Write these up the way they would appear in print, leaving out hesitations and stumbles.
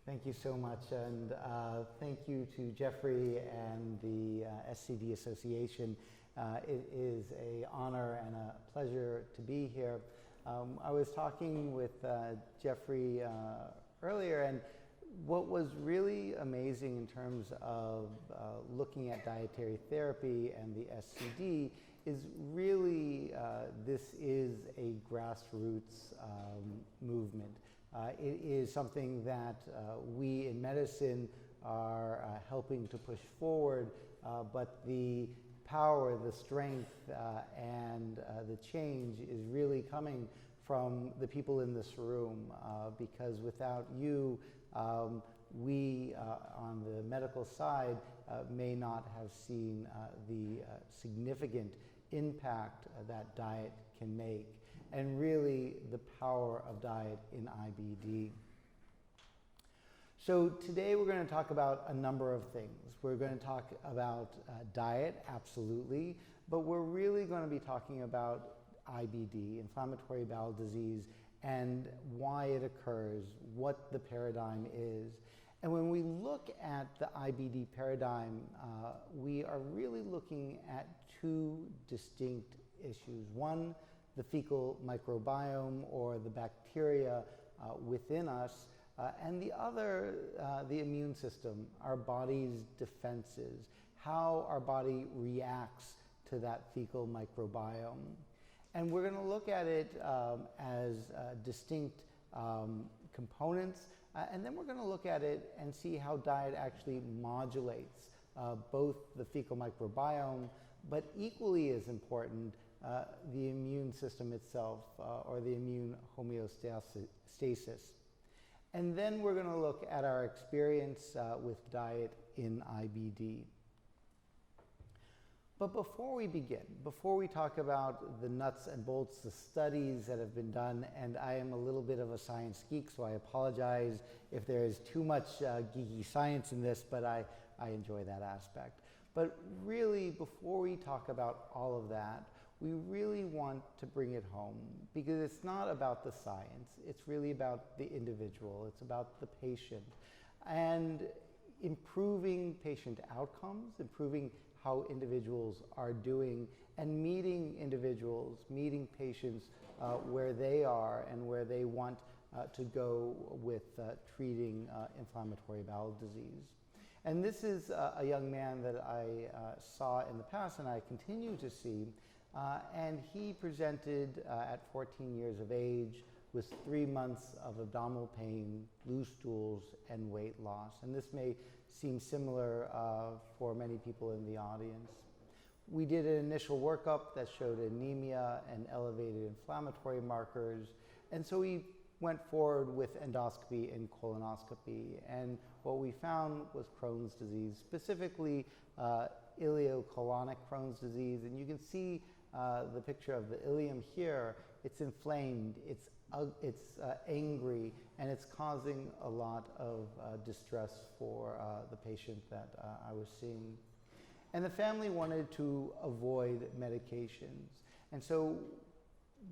Thank you so much, and thank you to Jeffrey and the SCD Association. It is an honor and a pleasure to be here. I was talking with Jeffrey earlier, and what was really amazing in terms of looking at dietary therapy and the SCD is really this is a grassroots movement. It is something that we in medicine are helping to push forward, but the power, the strength, and the change is really coming from the people in this room, because without you, we on the medical side may not have seen the significant impact that diet can make, and really the power of diet in IBD. So today we're going to talk about a number of things. We're going to talk about diet, absolutely, but we're really going to be talking about IBD, inflammatory bowel disease, and why it occurs, what the paradigm is. And when we look at the IBD paradigm, we are really looking at two distinct issues. One, the fecal microbiome, or the bacteria within us, and the other, the immune system, our body's defenses, how our body reacts to that fecal microbiome. And we're going to look at it as distinct components, and then we're going to look at it and see how diet actually modulates both the fecal microbiome, but equally as important, the immune system itself, or the immune homeostasis. And then we're going to look at our experience with diet in IBD. But before we begin, before we talk about the nuts and bolts, the studies that have been done, and I am a little bit of a science geek, so I apologize if there is too much geeky science in this, but I enjoy that aspect. But really, before we talk about all of that, we really want to bring it home, because it's not about the science, it's really about the individual, it's about the patient, and improving patient outcomes, improving how individuals are doing, and meeting individuals, meeting patients where they are and where they want to go with treating inflammatory bowel disease. And this is a young man that I saw in the past and I continue to see, and he presented at 14 years of age with 3 months of abdominal pain, loose stools, and weight loss. And this may seem similar for many people in the audience. We did an initial workup that showed anemia and elevated inflammatory markers, and so we went forward with endoscopy and colonoscopy, and what we found was Crohn's disease, specifically ileocolonic Crohn's disease. And you can see the picture of the ileum here. It's inflamed, it's angry, and it's causing a lot of distress for the patient that I was seeing. And the family wanted to avoid medications. And so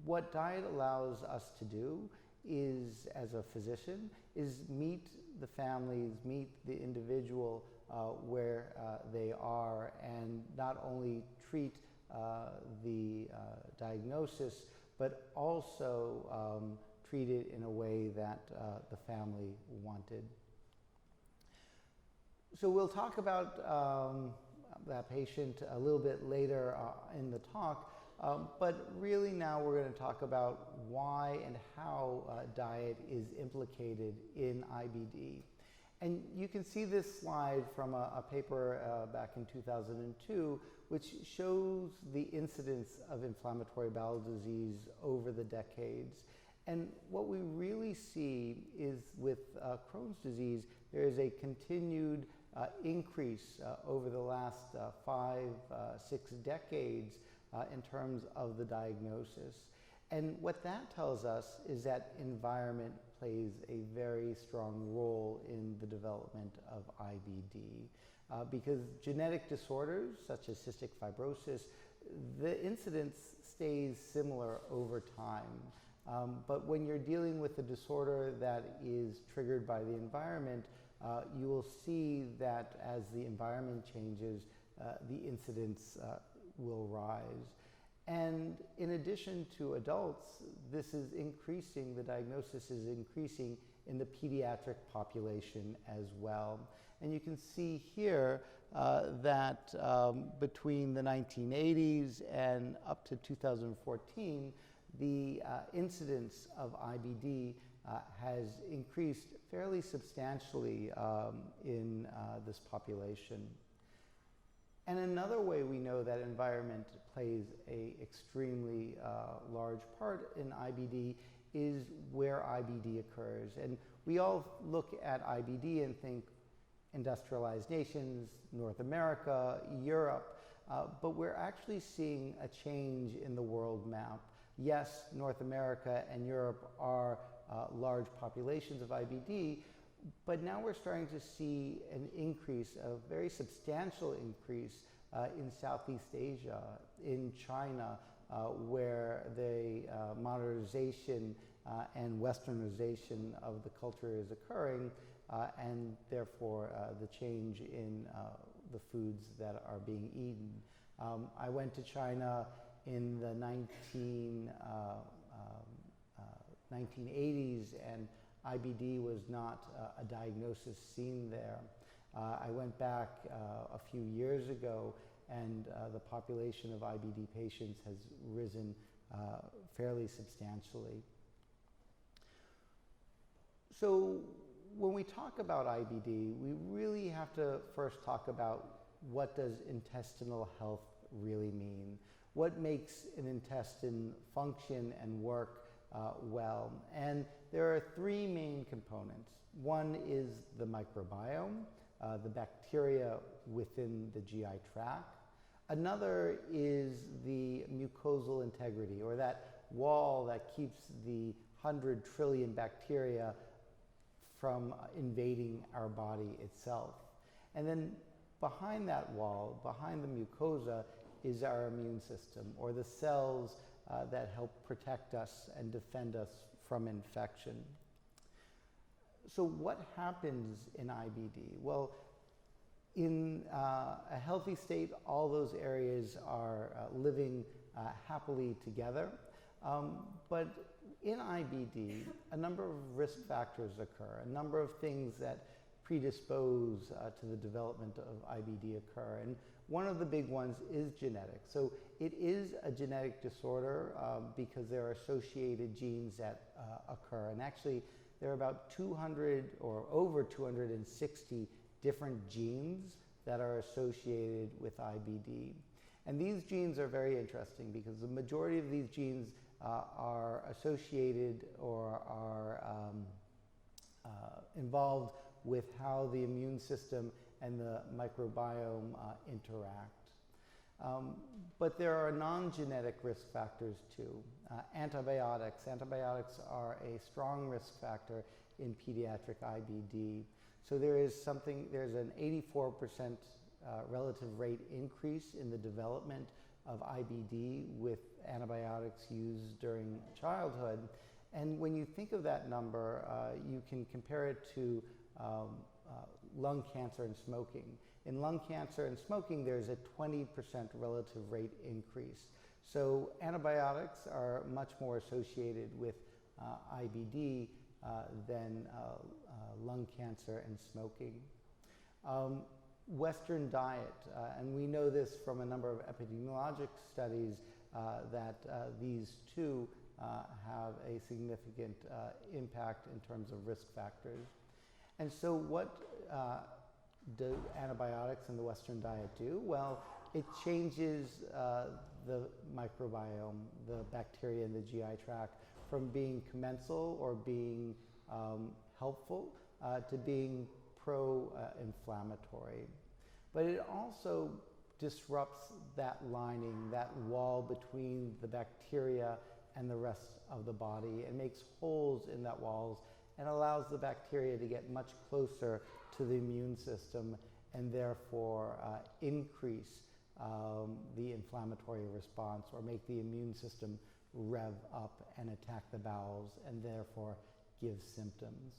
what diet allows us to do is, as a physician, is meet the families, meet the individual where they are, and not only treat the diagnosis, but also treat it in a way that the family wanted. So we'll talk about that patient a little bit later in the talk, but really now we're going to talk about why and how diet is implicated in IBD. And you can see this slide from a paper back in 2002, which shows the incidence of inflammatory bowel disease over the decades. And what we really see is with Crohn's disease, there is a continued increase over the last 5-6 decades in terms of the diagnosis. And what that tells us is that environment plays a very strong role in the development of IBD. Because genetic disorders such as cystic fibrosis, the incidence stays similar over time. But when you're dealing with a disorder that is triggered by the environment, you will see that as the environment changes, the incidence will rise. And in addition to adults, this is increasing, the diagnosis is increasing in the pediatric population as well. And you can see here that between the 1980s and up to 2014, the incidence of IBD has increased fairly substantially in this population. And another way we know that environment plays an extremely large part in IBD is where IBD occurs. And we all look at IBD and think industrialized nations, North America, Europe, but we're actually seeing a change in the world map. Yes, North America and Europe are large populations of IBD, but now we're starting to see an increase, a very substantial increase in Southeast Asia, in China, where the modernization and westernization of the culture is occurring, and therefore the change in the foods that are being eaten. I went to China in the 1980s, and IBD was not a diagnosis seen there. I went back a few years ago, and the population of IBD patients has risen fairly substantially. So when we talk about IBD, we really have to first talk about what does intestinal health really mean? What makes an intestine function and work well? And there are three main components. One is the microbiome, the bacteria within the GI tract. Another is the mucosal integrity, or that wall that keeps the 100 trillion bacteria from invading our body itself. And then behind that wall, behind the mucosa, is our immune system, or the cells that help protect us and defend us from infection. So what happens in IBD? Well, in a healthy state, all those areas are living happily together. But in IBD, a number of risk factors occur, a number of things that predispose to the development of IBD occur. And one of the big ones is genetic. So it is a genetic disorder because there are associated genes that occur. And actually, there are about 200 or over 260 different genes that are associated with IBD. And these genes are very interesting because the majority of these genes are associated or are involved with how the immune system and the microbiome interact. But there are non-genetic risk factors too. Antibiotics. Antibiotics are a strong risk factor in pediatric IBD. So there's an 84% relative rate increase in the development of IBD with antibiotics used during childhood. And when you think of that number, you can compare it to lung cancer and smoking. In lung cancer and smoking, there's a 20% relative rate increase. So antibiotics are much more associated with IBD than lung cancer and smoking. Western diet, and we know this from a number of epidemiologic studies that these two have a significant impact in terms of risk factors. And so what do antibiotics in the Western diet do? Well, it changes the microbiome, the bacteria in the GI tract, from being commensal or being helpful to being pro-inflammatory. But it also disrupts that lining, that wall between the bacteria and the rest of the body, and makes holes in that walls and allows the bacteria to get much closer to the immune system and therefore increase the inflammatory response or make the immune system rev up and attack the bowels and therefore give symptoms.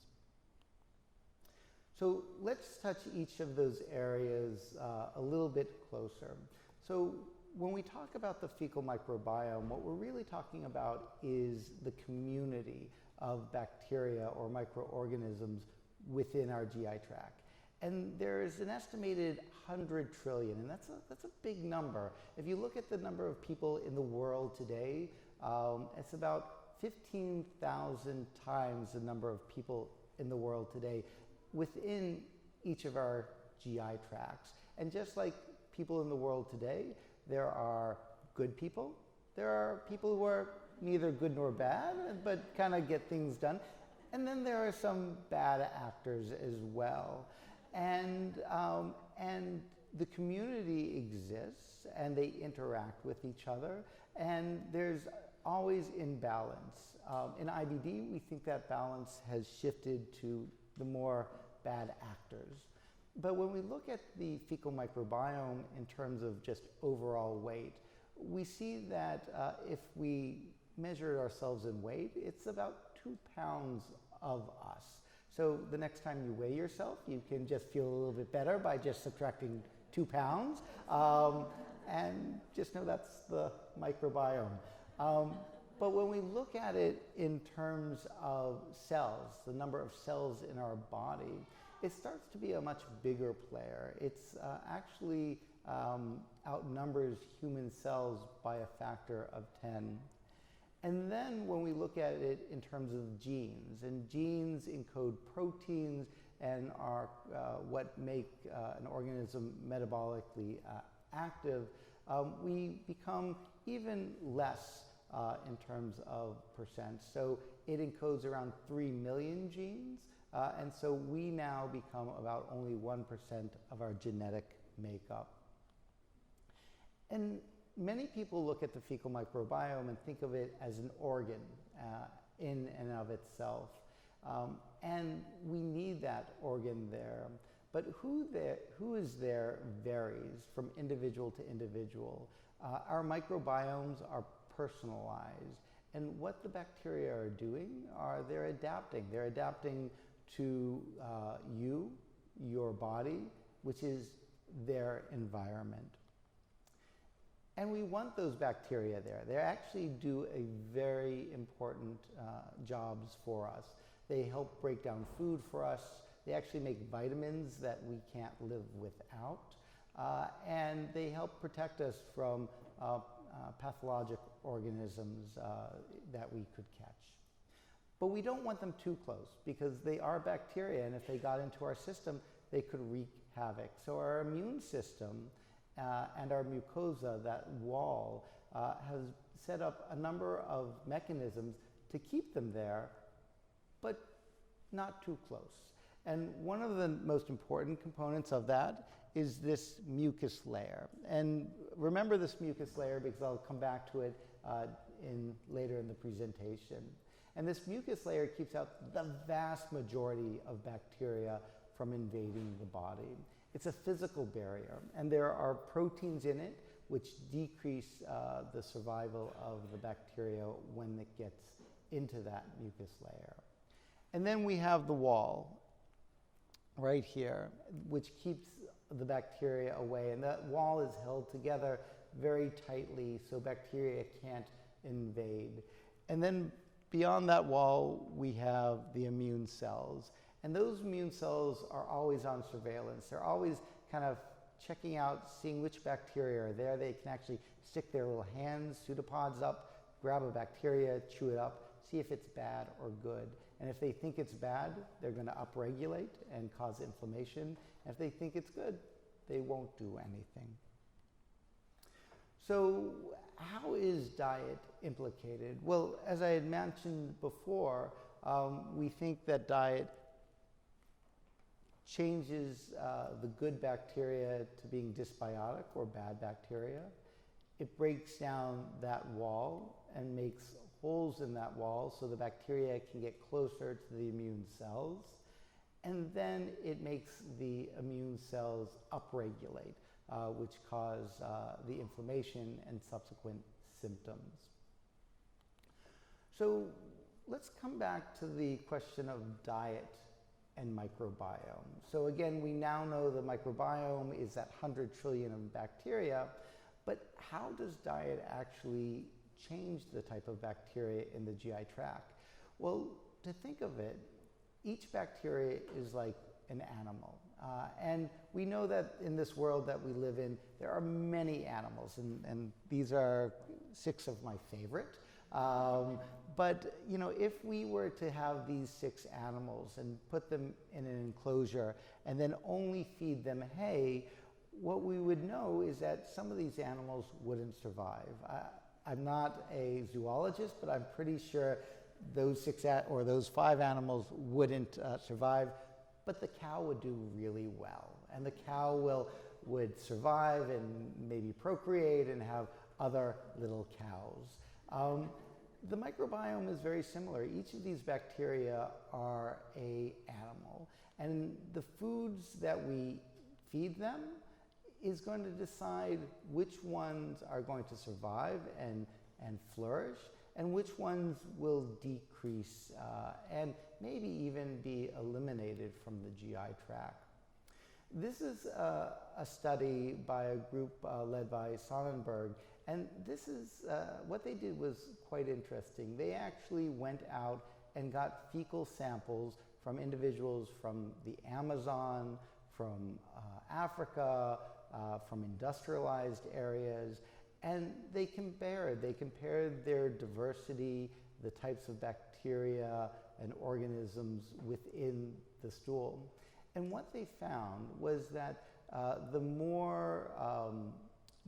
So let's touch each of those areas a little bit closer. So when we talk about the fecal microbiome, what we're really talking about is the community of bacteria or microorganisms within our GI tract. And there's an estimated 100 trillion, and that's a big number. If you look at the number of people in the world today, it's about 15,000 times the number of people in the world today within each of our GI tracts. And just like people in the world today, there are good people, there are people who are neither good nor bad, but kind of get things done. And then there are some bad actors as well. And the community exists and they interact with each other, and there's always imbalance. In IBD, we think that balance has shifted to the more bad actors. But when we look at the fecal microbiome in terms of just overall weight, we see that if we measured ourselves in weight, it's about 2 pounds of us. So the next time you weigh yourself, you can just feel a little bit better by just subtracting 2 pounds. And just know that's the microbiome. But when we look at it in terms of cells, the number of cells in our body, it starts to be a much bigger player. It's actually outnumbers human cells by a factor of 10. And then when we look at it in terms of genes, and genes encode proteins and are what make an organism metabolically active, we become even less in terms of percent. So it encodes around 3 million genes, and so we now become about only 1% of our genetic makeup. And many people look at the fecal microbiome and think of it as an organ in and of itself. And we need that organ there. But who is there varies from individual to individual. Our microbiomes are personalized. And what the bacteria are doing are they're adapting. They're adapting to you, your body, which is their environment. And we want those bacteria there. They actually do a very important jobs for us. They help break down food for us. They actually make vitamins that we can't live without. And they help protect us from pathologic organisms that we could catch. But we don't want them too close because they are bacteria, and if they got into our system, they could wreak havoc. So our immune system and our mucosa, that wall, has set up a number of mechanisms to keep them there, but not too close. And one of the most important components of that is this mucus layer. And remember this mucus layer because I'll come back to it later in the presentation. And this mucus layer keeps out the vast majority of bacteria from invading the body. It's a physical barrier, and there are proteins in it which decrease the survival of the bacteria when it gets into that mucus layer. And then we have the wall right here, which keeps the bacteria away, and that wall is held together very tightly so bacteria can't invade. And then beyond that wall, we have the immune cells. And those immune cells are always on surveillance. They're always kind of checking out, seeing which bacteria are there. They can actually stick their little hands, pseudopods up, grab a bacteria, chew it up, see if it's bad or good. And if they think it's bad, they're going to upregulate and cause inflammation. And if they think it's good, they won't do anything. So how is diet implicated? Well, as I had mentioned before, we think that diet changes the good bacteria to being dysbiotic or bad bacteria. It breaks down that wall and makes holes in that wall so the bacteria can get closer to the immune cells. And then it makes the immune cells upregulate, which cause the inflammation and subsequent symptoms. So let's come back to the question of diet and microbiome. So again, we now know the microbiome is that 100 trillion of bacteria, but how does diet actually change the type of bacteria in the GI tract? Well, to think of it, each bacteria is like an animal. And we know that in this world that we live in, there are many animals, and these are 6 of my favorite. But you know, if we were to have these 6 animals and put them in an enclosure and then only feed them hay, what we would know is that some of these animals wouldn't survive. I'm not a zoologist, but I'm pretty sure those 6 or those 5 animals wouldn't survive, but the cow would do really well. And the cow would survive and maybe procreate and have other little cows. The microbiome is very similar. Each of these bacteria are an animal, and the foods that we feed them is going to decide which ones are going to survive and flourish, and which ones will decrease and maybe even be eliminated from the GI tract. This is a study by a group led by Sonnenberg, and this is what they did was quite interesting. They actually went out and got fecal samples from individuals from the Amazon, from Africa, from industrialized areas, and they compared their diversity, the types of bacteria and organisms within the stool. And what they found was that the more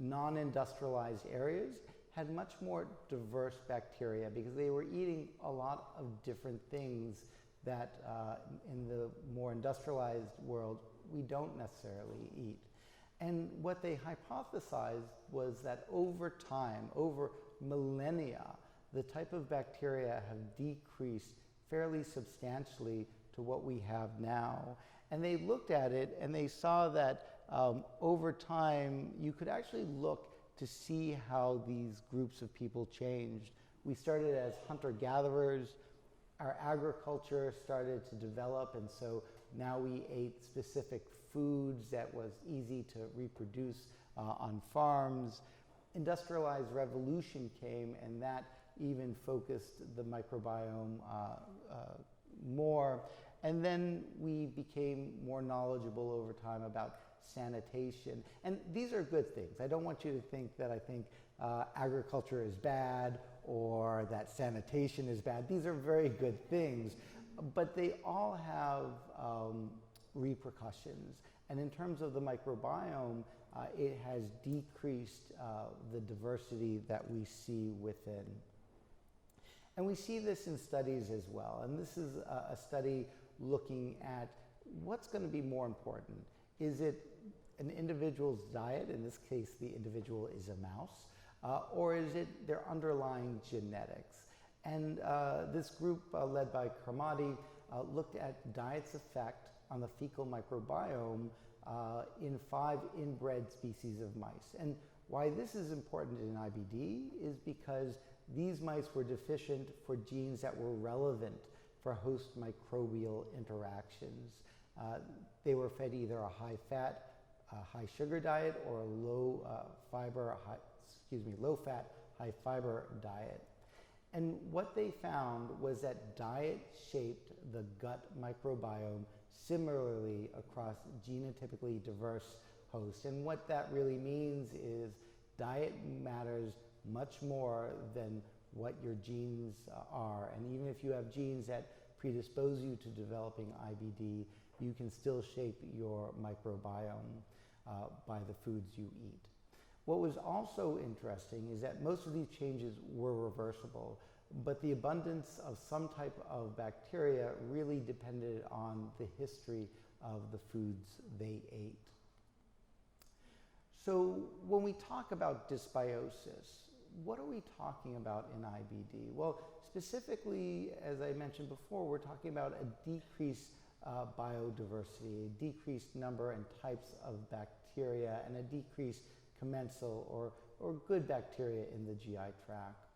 non-industrialized areas had much more diverse bacteria because they were eating a lot of different things that in the more industrialized world we don't necessarily eat. And what they hypothesized was that over time, over millennia, the type of bacteria have decreased fairly substantially to what we have now. And they looked at it and they saw that over time, you could actually look to see how these groups of people changed. We started as hunter-gatherers. Our agriculture started to develop, and so now we ate specific foods that was easy to reproduce on farms. Industrialized revolution came, and that even focused the microbiome more. And then we became more knowledgeable over time about sanitation. And these are good things. I don't want you to think that I think agriculture is bad or that sanitation is bad. These are very good things, but they all have repercussions. And in terms of the microbiome, it has decreased the diversity that we see within. And we see this in studies as well. And this is a study looking at what's going to be more important. Is it an individual's diet, in this case the individual is a mouse, or is it their underlying genetics? And this group led by Karmati looked at diet's effect on the fecal microbiome in 5 inbred species of mice. And why this is important in IBD is because these mice were deficient for genes that were relevant for host microbial interactions. They were fed either a high-fat, high-sugar diet or a low-fat, high-fiber diet. And what they found was that diet shaped the gut microbiome similarly across genotypically diverse hosts. And what that really means is diet matters much more than what your genes are. And even if you have genes that predispose you to developing IBD, you can still shape your microbiome by the foods you eat. What was also interesting is that most of these changes were reversible, but the abundance of some type of bacteria really depended on the history of the foods they ate. So when we talk about dysbiosis, what are we talking about in IBD? Well, specifically, as I mentioned before, we're talking about a decreased biodiversity, a decreased number and types of bacteria, and a decreased commensal or good bacteria in the GI tract.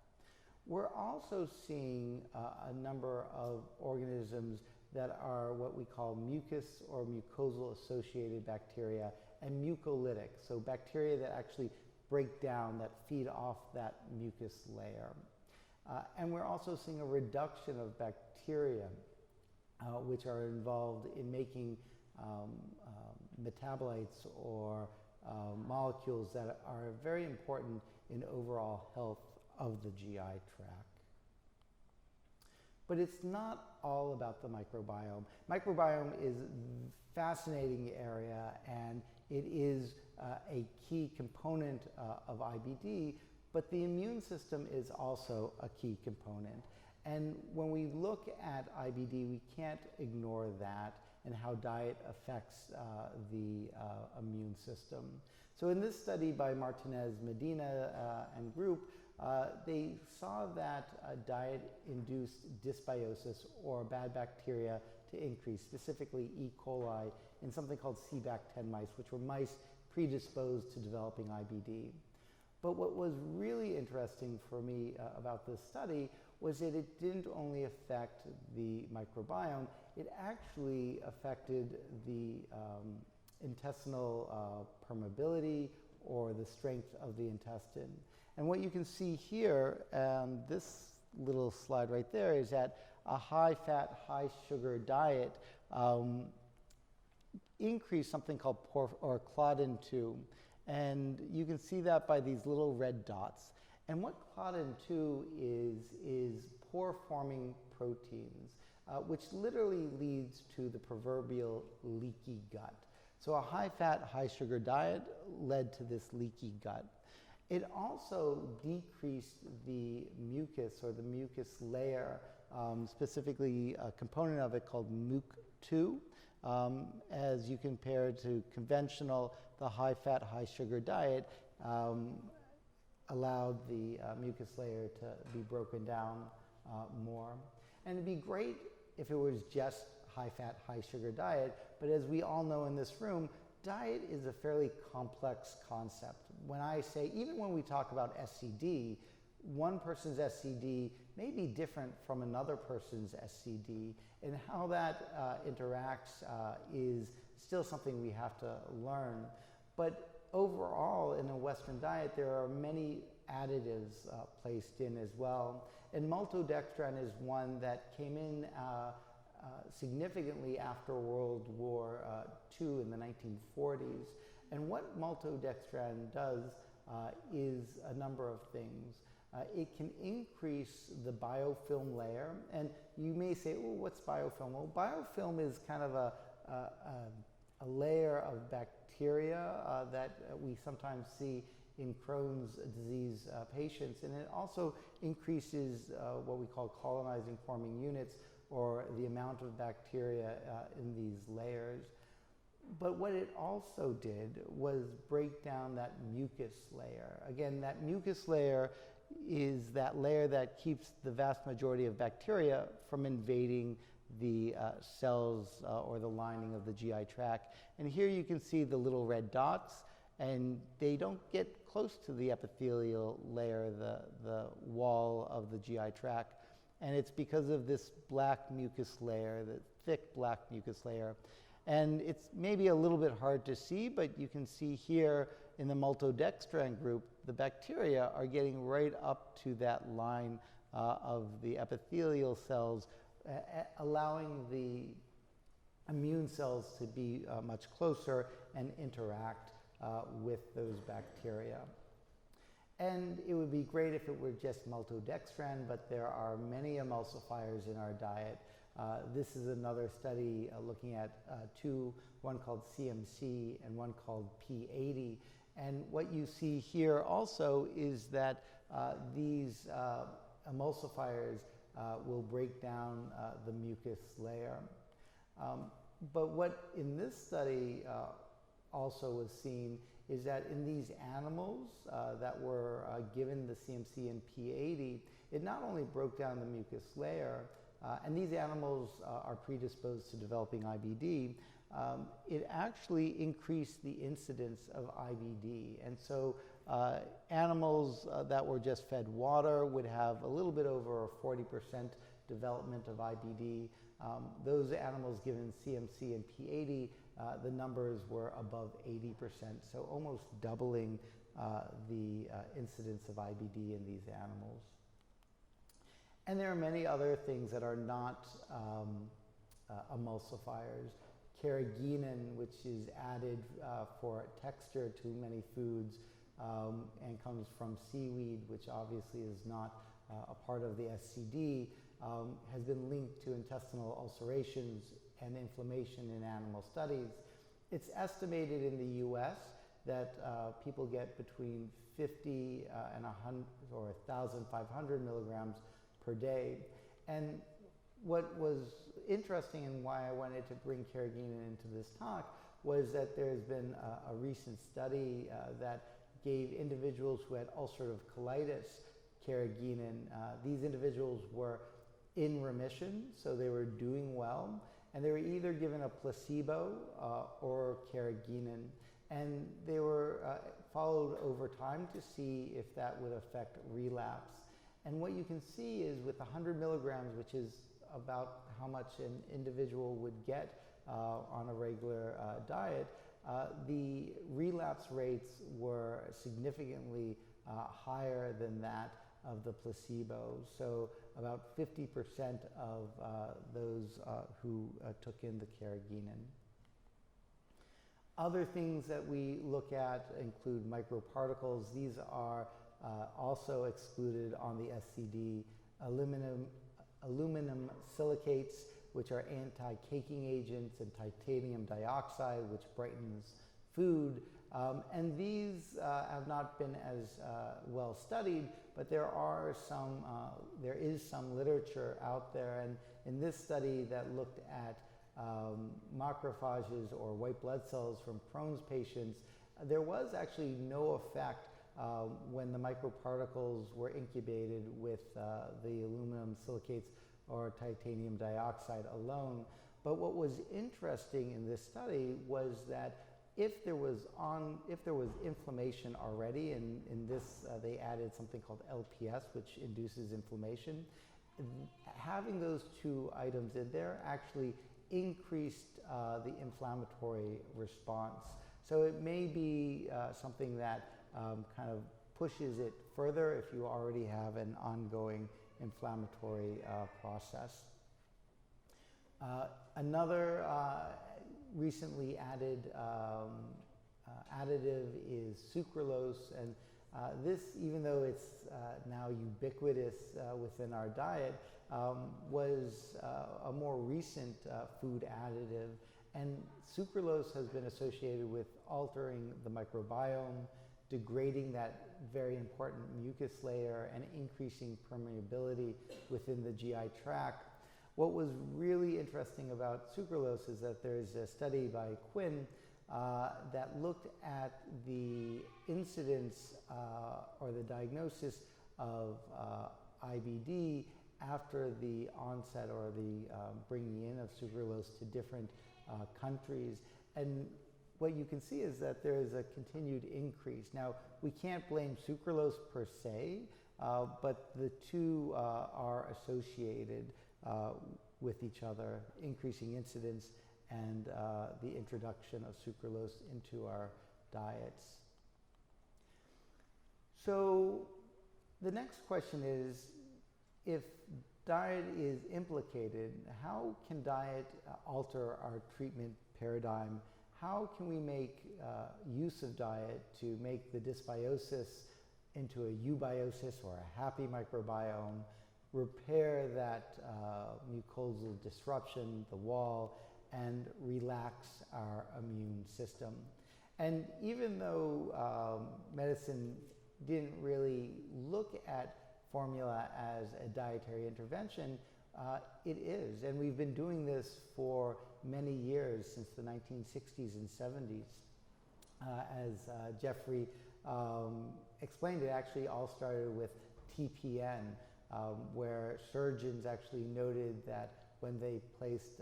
We're also seeing a number of organisms that are what we call mucus or mucosal associated bacteria and mucolytic, so bacteria that actually break down, that feed off that mucus layer. And we're also seeing a reduction of bacteria which are involved in making metabolites or molecules that are very important in overall health of the GI tract. But it's not all about the microbiome. Microbiome is a fascinating area, and it is a key component of IBD, but the immune system is also a key component. And when we look at IBD, we can't ignore that and how diet affects the immune system. So in this study by Martinez, Medina, and group, they saw that diet induced dysbiosis or bad bacteria to increase, specifically E. coli, in something called CBAC10 mice, which were mice predisposed to developing IBD. But what was really interesting for me about this study was that it didn't only affect the microbiome, it actually affected the intestinal permeability or the strength of the intestine. And what you can see here, this little slide right there, is that a high-fat, high-sugar diet increased something called claudin-2. And you can see that by these little red dots. And what claudin-2 is pore-forming proteins, which literally leads to the proverbial leaky gut. So a high-fat, high-sugar diet led to this leaky gut. It also decreased the mucus or the mucus layer, specifically a component of it called MUC2, as you compare to conventional, the high-fat, high-sugar diet allowed the mucus layer to be broken down more. And it'd be great if it was just high-fat, high-sugar diet, but as we all know in this room, diet is a fairly complex concept. When I say, even when we talk about SCD, one person's SCD may be different from another person's SCD, and how that interacts is still something we have to learn. But overall, in a Western diet, there are many additives placed in as well. And maltodextrin is one that came in significantly after World War II in the 1940s. And what maltodextrin does is a number of things. It can increase the biofilm layer. And you may say, oh, what's biofilm? Well, biofilm is kind of a layer of bacteria that we sometimes see in Crohn's disease patients. And it also increases what we call colonizing forming units, or the amount of bacteria in these layers. But what it also did was break down that mucus layer. Again, that mucus layer is that layer that keeps the vast majority of bacteria from invading the cells or the lining of the GI tract. And here you can see the little red dots, and they don't get close to the epithelial layer, the wall of the GI tract. And it's because of this black mucus layer, the thick black mucus layer. And it's maybe a little bit hard to see, but you can see here in the maltodextrin group, the bacteria are getting right up to that line of the epithelial cells, allowing the immune cells to be much closer and interact with those bacteria. And it would be great if it were just maltodextrin, but there are many emulsifiers in our diet. This is another study looking at two, one called CMC and one called P80. And what you see here also is that these emulsifiers will break down the mucus layer. But what in this study also was seen is that in these animals that were given the CMC and P80, it not only broke down the mucus layer, and these animals are predisposed to developing IBD, it actually increased the incidence of IBD. And so Animals that were just fed water would have a little bit over 40% development of IBD. Those animals given CMC and P80, the numbers were above 80%, so almost doubling the incidence of IBD in these animals. And there are many other things that are not emulsifiers. Carrageenan, which is added for texture to many foods and comes from seaweed, which obviously is not a part of the SCD, has been linked to intestinal ulcerations and inflammation in animal studies. It's estimated in the US that people get between 50 and 100 or 1,500 milligrams per day. And what was interesting and why I wanted to bring carrageenan into this talk was that there's been a recent study that gave individuals who had ulcerative colitis carrageenan. These individuals were in remission, so they were doing well, and they were either given a placebo or carrageenan, and they were followed over time to see if that would affect relapse. And what you can see is with 100 milligrams, which is about how much an individual would get on a regular diet, the relapse rates were significantly higher than that of the placebo. So about 50% of those who took in the carrageenan. Other things that we look at include microparticles. These are also excluded on the SCD. Aluminum silicates, which are anti-caking agents, and titanium dioxide, which brightens food. And these have not been as well studied, but there is some literature out there. And in this study that looked at macrophages or white blood cells from Crohn's patients, there was actually no effect when the microparticles were incubated with the aluminum silicates or titanium dioxide alone. But what was interesting in this study was that if there was inflammation already, and in this they added something called LPS, which induces inflammation, having those two items in there actually increased the inflammatory response. So it may be something that kind of pushes it further if you already have an ongoing inflammatory process. Another recently added additive is sucralose, and this, even though it's now ubiquitous within our diet, was a more recent food additive, and sucralose has been associated with altering the microbiome, degrading that very important mucus layer, and increasing permeability within the GI tract. What was really interesting about sucralose is that there's a study by Quinn that looked at the incidence or the diagnosis of IBD after the onset or the bringing in of sucralose to different countries. And what you can see is that there is a continued increase. Now, we can't blame sucralose per se, but the two are associated with each other, increasing incidence and the introduction of sucralose into our diets. So the next question is, if diet is implicated, how can diet alter our treatment paradigm? How can we make use of diet to make the dysbiosis into a eubiosis or a happy microbiome, repair that mucosal disruption, the wall, and relax our immune system? And even though medicine didn't really look at formula as a dietary intervention, it is, and we've been doing this for many years, since the 1960s and 70s. As Jeffrey explained, it actually all started with TPN, where surgeons actually noted that when they placed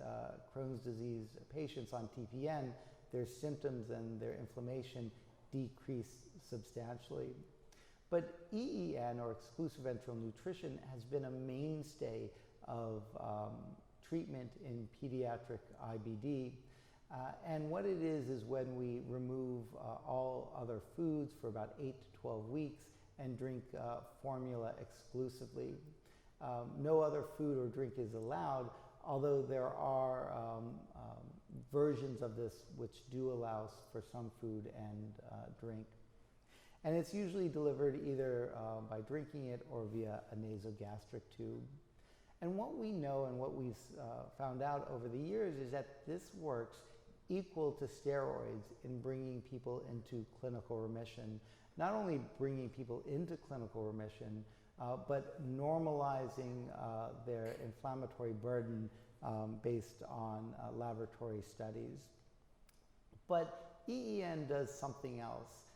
Crohn's disease patients on TPN, their symptoms and their inflammation decrease substantially. But EEN, or exclusive enteral nutrition, has been a mainstay of treatment in pediatric IBD. And what it is when we remove all other foods for about 8 to 12 weeks and drink formula exclusively. No other food or drink is allowed, although there are versions of this which do allow for some food and drink. And it's usually delivered either by drinking it or via a nasogastric tube. And what we know and what we've found out over the years is that this works equal to steroids in bringing people into clinical remission. Not only bringing people into clinical remission, but normalizing their inflammatory burden based on laboratory studies. But EEN does something else,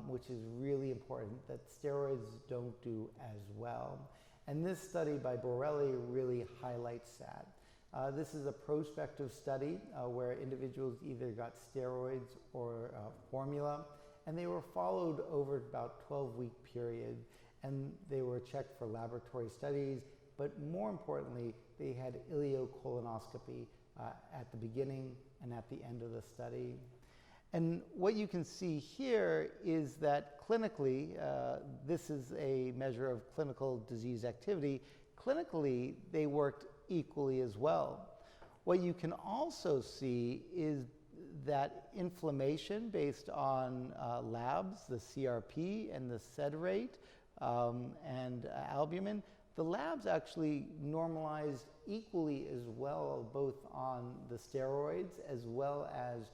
which is really important, that steroids don't do as well. And this study by Borelli really highlights that. This is a prospective study where individuals either got steroids or formula, and they were followed over about a 12-week period, and they were checked for laboratory studies, but more importantly, they had ileocolonoscopy at the beginning and at the end of the study. And what you can see here is that clinically, this is a measure of clinical disease activity. Clinically, they worked equally as well. What you can also see is that inflammation based on labs, the CRP and the SED rate and albumin, the labs actually normalized equally as well, both on the steroids as well as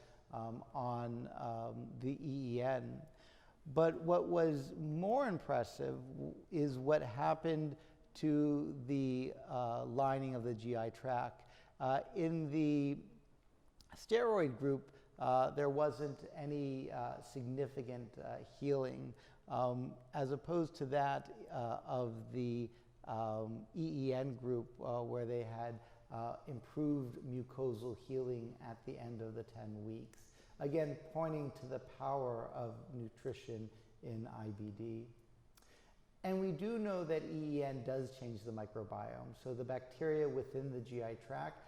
on the EEN. But what was more impressive is what happened to the lining of the GI tract. In the steroid group, there wasn't any significant healing, as opposed to that of the EEN group, where they had improved mucosal healing at the end of the 10 weeks. Again, pointing to the power of nutrition in IBD. And we do know that EEN does change the microbiome. So the bacteria within the GI tract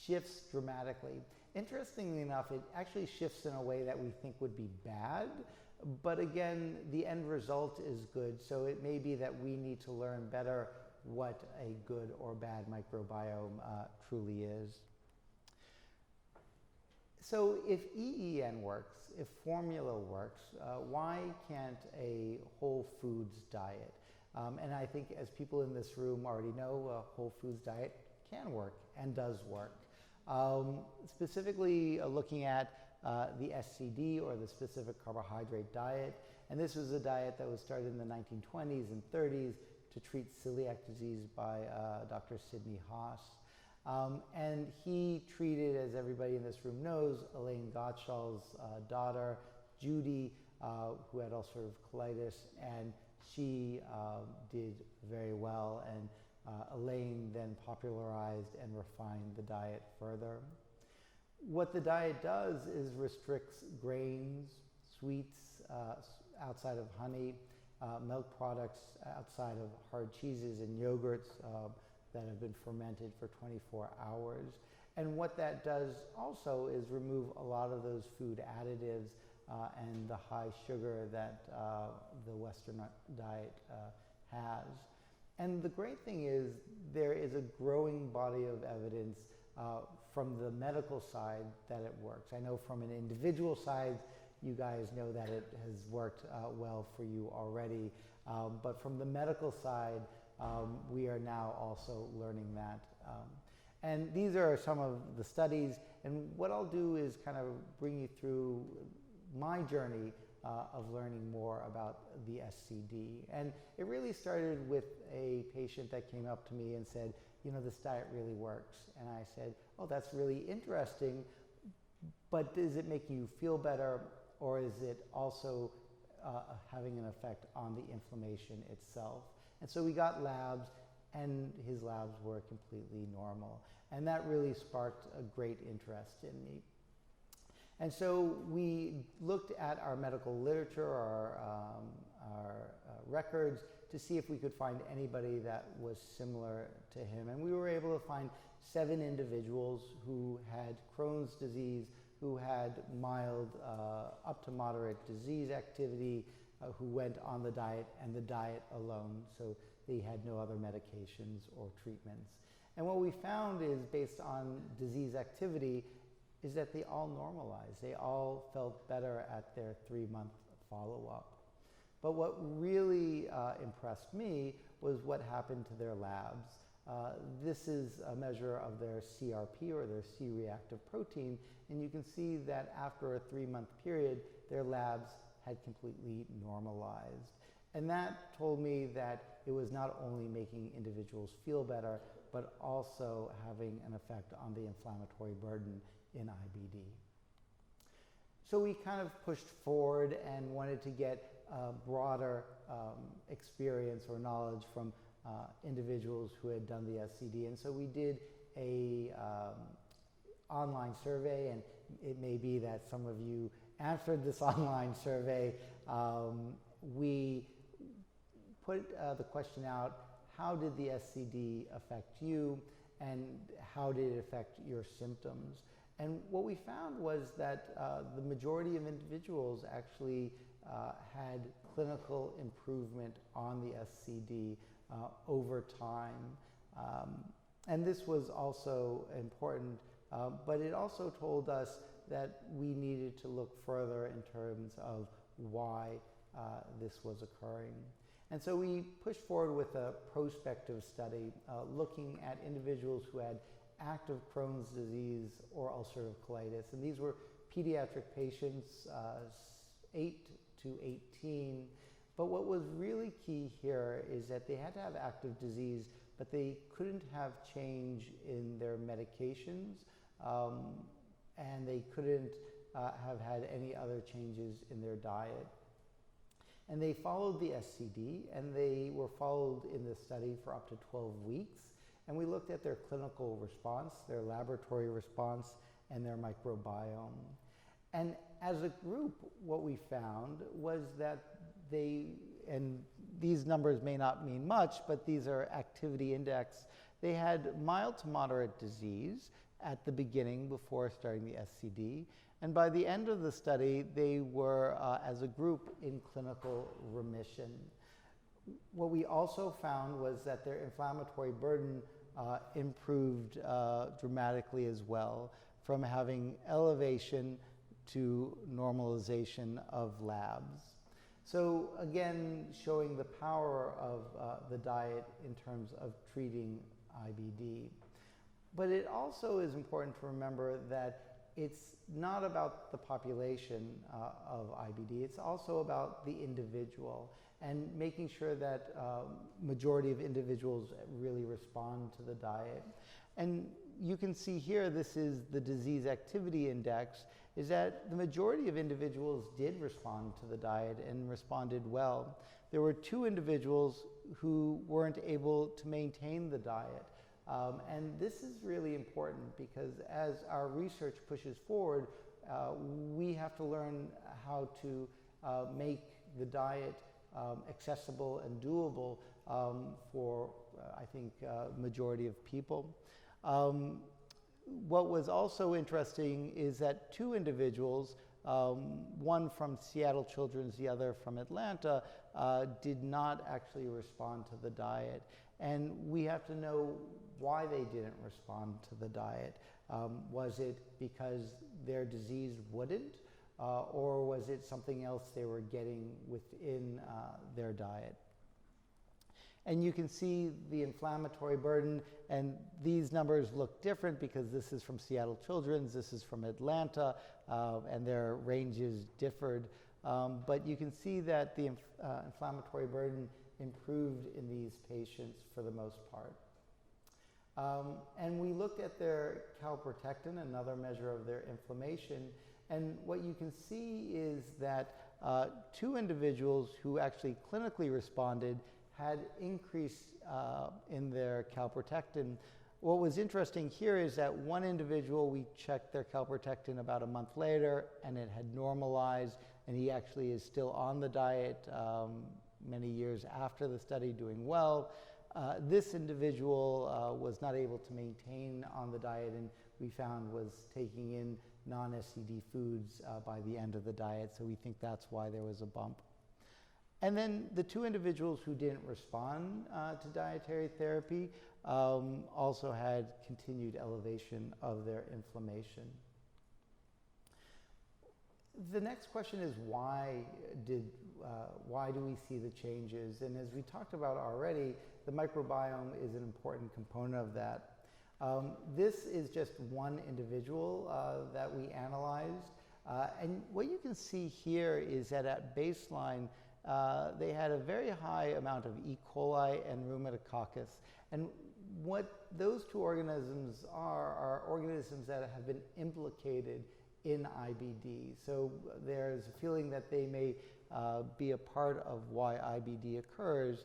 shifts dramatically. Interestingly enough, it actually shifts in a way that we think would be bad. But again, the end result is good. So it may be that we need to learn better what a good or bad microbiome truly is. So if EEN works, if formula works, why can't a whole foods diet? And I think, as people in this room already know, a whole foods diet can work and does work. Specifically looking at the SCD, or the Specific Carbohydrate Diet. And this was a diet that was started in the 1920s and 30s to treat celiac disease by Dr. Sidney Haas. And he treated, as everybody in this room knows, Elaine Gottschall's daughter, Judy, who had ulcerative colitis, and she did very well. And Elaine then popularized and refined the diet further. What the diet does is restricts grains, sweets outside of honey, milk products outside of hard cheeses and yogurts that have been fermented for 24 hours. And what that does also is remove a lot of those food additives and the high sugar that the Western diet has. And the great thing is there is a growing body of evidence from the medical side that it works. I know from an individual side, you guys know that it has worked well for you already. But from the medical side, we are now also learning that. And these are some of the studies. And what I'll do is kind of bring you through my journey of learning more about the SCD. And it really started with a patient that came up to me and said, you know, this diet really works. And I said, oh, that's really interesting, but is it making you feel better, or is it also having an effect on the inflammation itself? And so we got labs, and his labs were completely normal. And that really sparked a great interest in me. And so we looked at our medical literature, our records, to see if we could find anybody that was similar to him. And we were able to find 7 individuals who had Crohn's disease, who had mild up to moderate disease activity, who went on the diet and the diet alone, so they had no other medications or treatments. And what we found is, based on disease activity, is that they all normalized. They all felt better at their 3-month follow-up. But what really impressed me was what happened to their labs. This is a measure of their CRP, or their C-reactive protein, and you can see that after a 3-month period, their labs had completely normalized. And that told me that it was not only making individuals feel better, but also having an effect on the inflammatory burden in IBD. So we kind of pushed forward and wanted to get broader experience or knowledge from individuals who had done the SCD. And so we did a online survey, and it may be that some of you answered this online survey. We put the question out, how did the SCD affect you, and how did it affect your symptoms? And what we found was that the majority of individuals actually had clinical improvement on the SCD over time. And this was also important, but it also told us that we needed to look further in terms of why this was occurring. And so we pushed forward with a prospective study looking at individuals who had active Crohn's disease or ulcerative colitis. And these were pediatric patients, 8 to 18. But what was really key here is that they had to have active disease, but they couldn't have change in their medications, and they couldn't have had any other changes in their diet. And they followed the SCD, and they were followed in the study for up to 12 weeks. And we looked at their clinical response, their laboratory response, and their microbiome. And as a group, what we found was that and these numbers may not mean much, but these are activity index. They had mild to moderate disease at the beginning before starting the SCD. And by the end of the study, they were, as a group, in clinical remission. What we also found was that their inflammatory burden improved dramatically as well, from having elevation to normalization of labs. So again, showing the power of the diet in terms of treating IBD. But it also is important to remember that it's not about the population of IBD, it's also about the individual, and making sure that majority of individuals really respond to the diet. And you can see here, this is the disease activity index, is that the majority of individuals did respond to the diet and responded well. There were 2 individuals who weren't able to maintain the diet. And this is really important, because as our research pushes forward, we have to learn how to make the diet accessible and doable for, I think, majority of people. What was also interesting is that 2 individuals, one from Seattle Children's, the other from Atlanta, did not actually respond to the diet. And we have to know why they didn't respond to the diet. Was it because their disease wouldn't, or was it something else they were getting within their diet? And you can see the inflammatory burden, and these numbers look different because this is from Seattle Children's, this is from Atlanta, and their ranges differed. But you can see that the inflammatory burden improved in these patients for the most part. And we looked at their calprotectin, another measure of their inflammation, and what you can see is that 2 individuals who actually clinically responded had increase in their calprotectin, what was interesting here is that one individual, we checked their calprotectin about a month later, and it had normalized, and he actually is still on the diet many years after the study, doing well. This individual was not able to maintain on the diet, and we found was taking in non-SCD foods by the end of the diet, so we think that's why there was a bump. And then the two individuals who didn't respond to dietary therapy also had continued elevation of their inflammation. The next question is why do we see the changes? And as we talked about already, the microbiome is an important component of that. This is just one individual that we analyzed. And what you can see here is that at baseline, they had a very high amount of E. coli and rhumatococcus. And what those two organisms are organisms that have been implicated in IBD. So there's a feeling that they may be a part of why IBD occurs.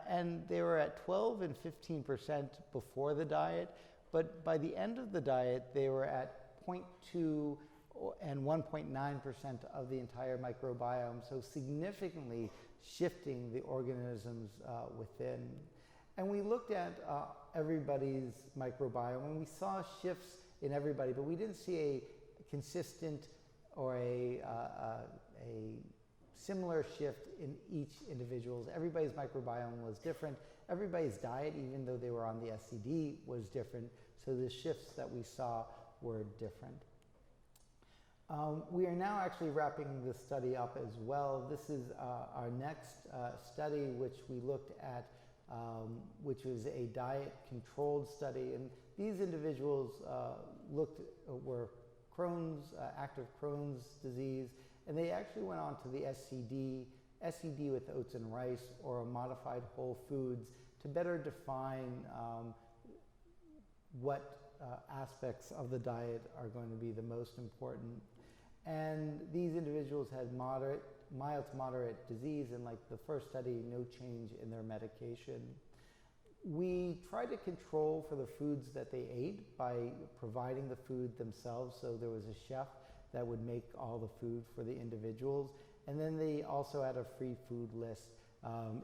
And they were at 12 and 15% before the diet, but by the end of the diet, they were at 0.2 and 1.9% of the entire microbiome, so significantly shifting the organisms within. And we looked at everybody's microbiome, and we saw shifts in everybody, but we didn't see a consistent or a similar shift in each individual's. Everybody's microbiome was different. Everybody's diet, even though they were on the SCD, was different, so the shifts that we saw were different. We are now actually wrapping this study up as well. This is our next study, which we looked at, which was a diet-controlled study. And these individuals were Crohn's, active Crohn's disease, and they actually went on to the SCD with oats and rice, or modified whole foods, to better define what aspects of the diet are going to be the most important. And these individuals had mild to moderate disease, and like the first study, no change in their medication. We tried to control for the foods that they ate by providing the food themselves, so there was a chef that would make all the food for the individuals, and then they also had a free food list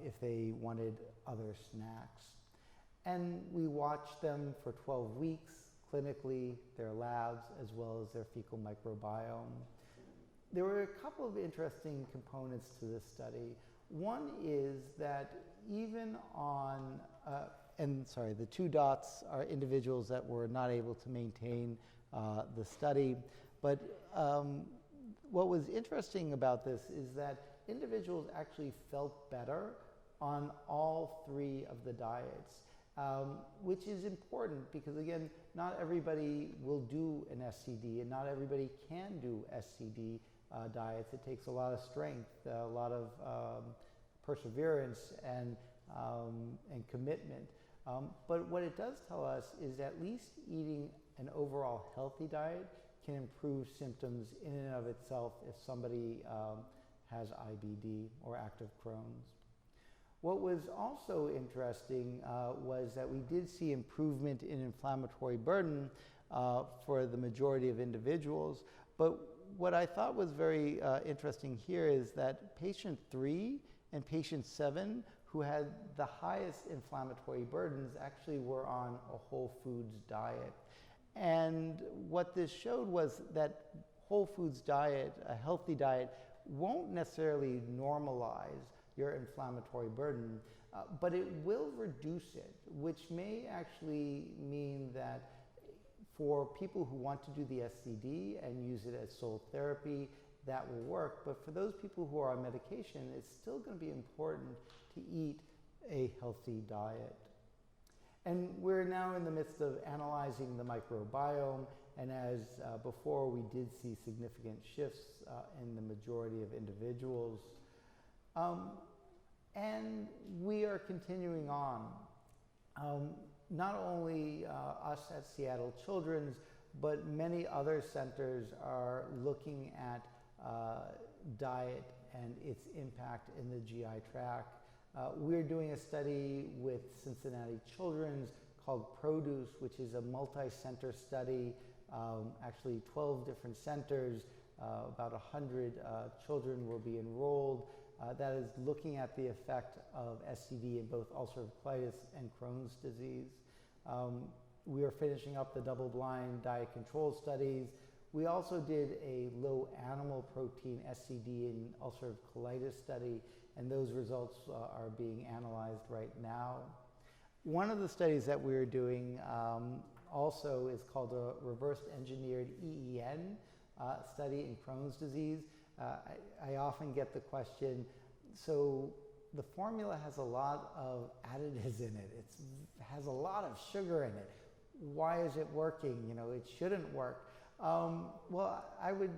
if they wanted other snacks. And we watched them for 12 weeks, clinically, their labs, as well as their fecal microbiome. There were a couple of interesting components to this study. One is that even on, the two dots are individuals that were not able to maintain the study. But what was interesting about this is that individuals actually felt better on all three of the diets. Which is important because, again, not everybody will do an SCD, and not everybody can do SCD diets. It takes a lot of strength, a lot of perseverance and commitment. But what it does tell us is at least eating an overall healthy diet can improve symptoms in and of itself if somebody has IBD or active Crohn's. What was also interesting was that we did see improvement in inflammatory burden for the majority of individuals. But what I thought was very interesting here is that patient 3 and patient 7, who had the highest inflammatory burdens, actually were on a whole foods diet. And what this showed was that whole foods diet, a healthy diet, won't necessarily normalize your inflammatory burden, but it will reduce it, which may actually mean that for people who want to do the SCD and use it as sole therapy, that will work. But for those people who are on medication, it's still going to be important to eat a healthy diet. And we're now in the midst of analyzing the microbiome, and as before, we did see significant shifts in the majority of individuals. And we are continuing on. Not only us at Seattle Children's, but many other centers are looking at diet and its impact in the GI tract. We're doing a study with Cincinnati Children's called PRODUCE, which is a multi-center study, actually 12 different centers, about 100 children will be enrolled, that is looking at the effect of SCD in both ulcerative colitis and Crohn's disease. We are finishing up the double-blind diet control studies. We also did a low animal protein SCD in ulcerative colitis study, and those results are being analyzed right now. One of the studies that we're doing also is called a reverse engineered EEN study in Crohn's disease. I often get the question, so the formula has a lot of additives in it. It has a lot of sugar in it. Why is it working? You know, it shouldn't work. Well, I would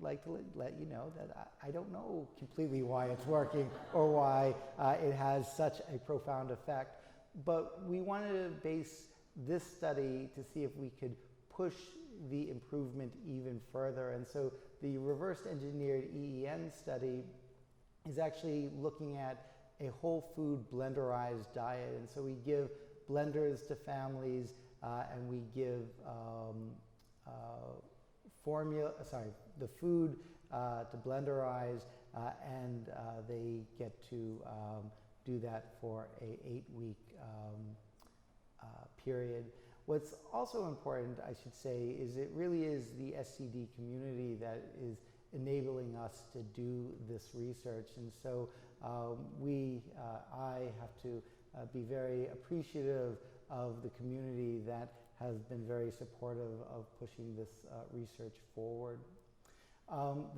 like to let you know that I don't know completely why it's working or why it has such a profound effect. But we wanted to base this study to see if we could push the improvement even further. And so the reverse engineered EEN study is actually looking at a whole food blenderized diet. And so we give blenders to families and we give the food to blenderize and they get to do that for a 8-week period. What's also important, I should say, is it really is the SCD community that is enabling us to do this research. And so I have to be very appreciative of the community that has been very supportive of pushing this research forward.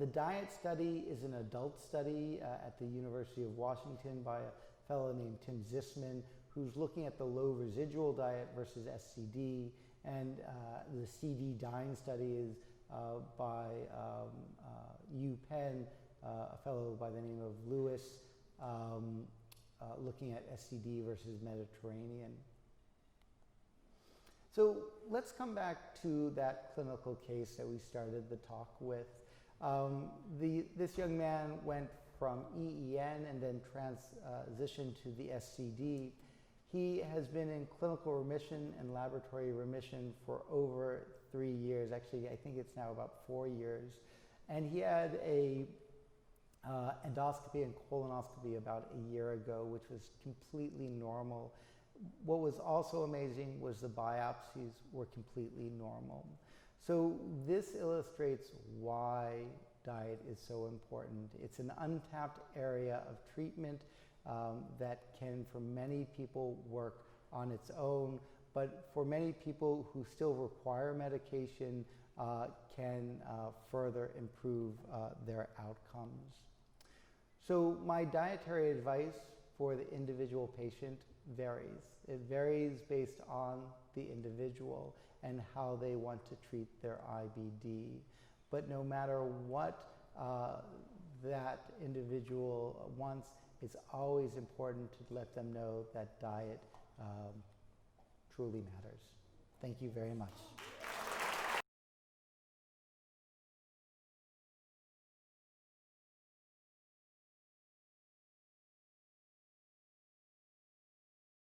The diet study is an adult study at the University of Washington by a fellow named Tim Zisman, who's looking at the low residual diet versus SCD, and the CD dying study is by UPenn, a fellow by the name of Lewis, looking at SCD versus Mediterranean. So let's come back to that clinical case that we started the talk with. This young man went from EEN and then transitioned to the SCD. He has been in clinical remission and laboratory remission for over 3 years. Actually, I think it's now about 4 years. And he had a endoscopy and colonoscopy about a year ago, which was completely normal. What was also amazing was the biopsies were completely normal. So this illustrates why diet is so important. It's an untapped area of treatment that can, for many people, work on its own, but for many people who still require medication, can further improve their outcomes. So my dietary advice for the individual patient varies. It varies based on the individual and how they want to treat their IBD. But no matter what that individual wants, it's always important to let them know that diet truly matters. Thank you very much.